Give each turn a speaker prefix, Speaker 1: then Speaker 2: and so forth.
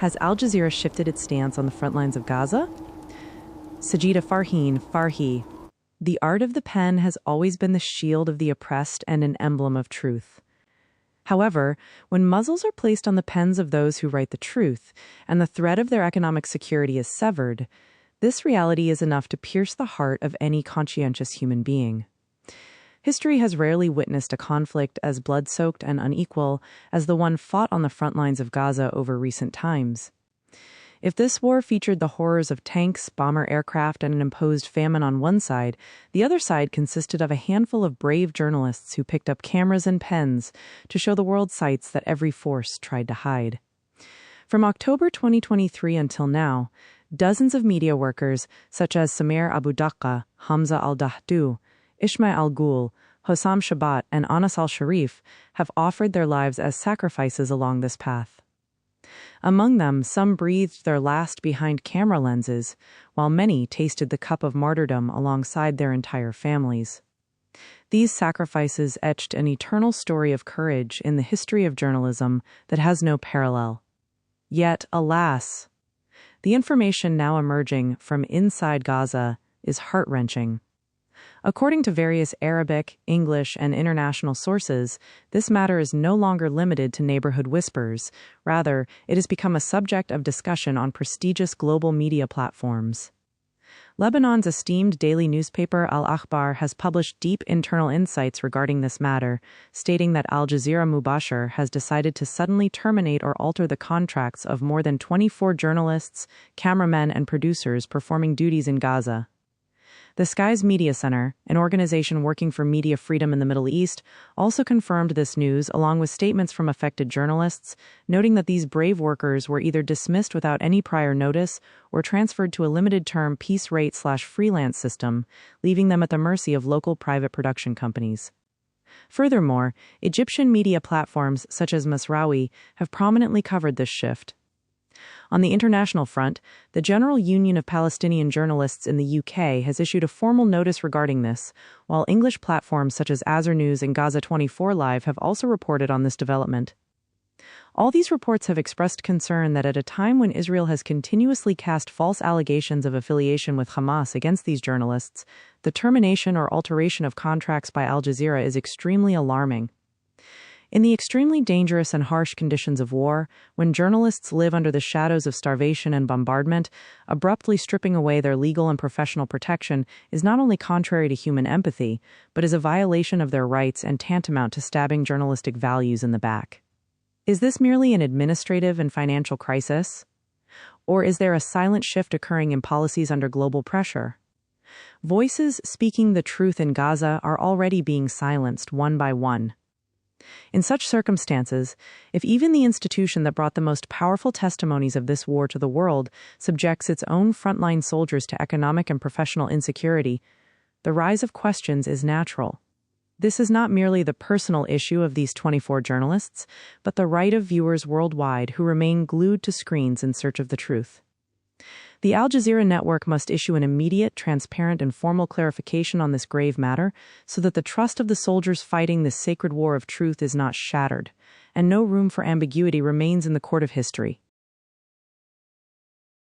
Speaker 1: Has Al Jazeera shifted its stance on the front lines of Gaza? Sajida Farheen Farhee. The art of the pen has always been the shield of the oppressed and an emblem of truth. However, when muzzles are placed on the pens of those who write the truth, and the thread of their economic security is severed, this reality is enough to pierce the heart of any conscientious human being. History has rarely witnessed a conflict as blood-soaked and unequal as the one fought on the front lines of Gaza over recent times. If this war featured the horrors of tanks, bomber aircraft, and an imposed famine on one side, the other side consisted of a handful of brave journalists who picked up cameras and pens to show the world sights that every force tried to hide. From October 2023 until now, dozens of media workers, such as Samer Abu Daqqa, Hamza Al-Dahdouh, Ismail Al-Ghoul, Hossam Shabat, and Anas Al-Sharif, have offered their lives as sacrifices along this path. Among them, some breathed their last behind camera lenses, while many tasted the cup of martyrdom alongside their entire families. These sacrifices etched an eternal story of courage in the history of journalism that has no parallel. Yet, alas, the information now emerging from inside Gaza is heart-wrenching. According to various Arabic, English, and international sources, this matter is no longer limited to neighborhood whispers. Rather, it has become a subject of discussion on prestigious global media platforms. Lebanon's esteemed daily newspaper Al-Akhbar has published deep internal insights regarding this matter, stating that Al Jazeera Mubashir has decided to suddenly terminate or alter the contracts of more than 24 journalists, cameramen, and producers performing duties in Gaza. The Sky's Media Center, an organization working for media freedom in the Middle East, also confirmed this news along with statements from affected journalists, noting that these brave workers were either dismissed without any prior notice or transferred to a limited-term piece rate/freelance system, leaving them at the mercy of local private production companies. Furthermore, Egyptian media platforms such as Masraoui have prominently covered this shift. On the international front, the General Union of Palestinian Journalists in the UK has issued a formal notice regarding this, while English platforms such as Azar News and Gaza 24 Live have also reported on this development. All these reports have expressed concern that at a time when Israel has continuously cast false allegations of affiliation with Hamas against these journalists, the termination or alteration of contracts by Al Jazeera is extremely alarming. In the extremely dangerous and harsh conditions of war, when journalists live under the shadows of starvation and bombardment, abruptly stripping away their legal and professional protection is not only contrary to human empathy, but is a violation of their rights and tantamount to stabbing journalistic values in the back. Is this merely an administrative and financial crisis? Or is there a silent shift occurring in policies under global pressure? Voices speaking the truth in Gaza are already being silenced one by one. In such circumstances, if even the institution that brought the most powerful testimonies of this war to the world subjects its own frontline soldiers to economic and professional insecurity, the rise of questions is natural. This is not merely the personal issue of these 24 journalists, but the right of viewers worldwide who remain glued to screens in search of the truth. The Al Jazeera network must issue an immediate, transparent, and formal clarification on this grave matter so that the trust of the soldiers fighting this sacred war of truth is not shattered, and no room for ambiguity remains in the court of history.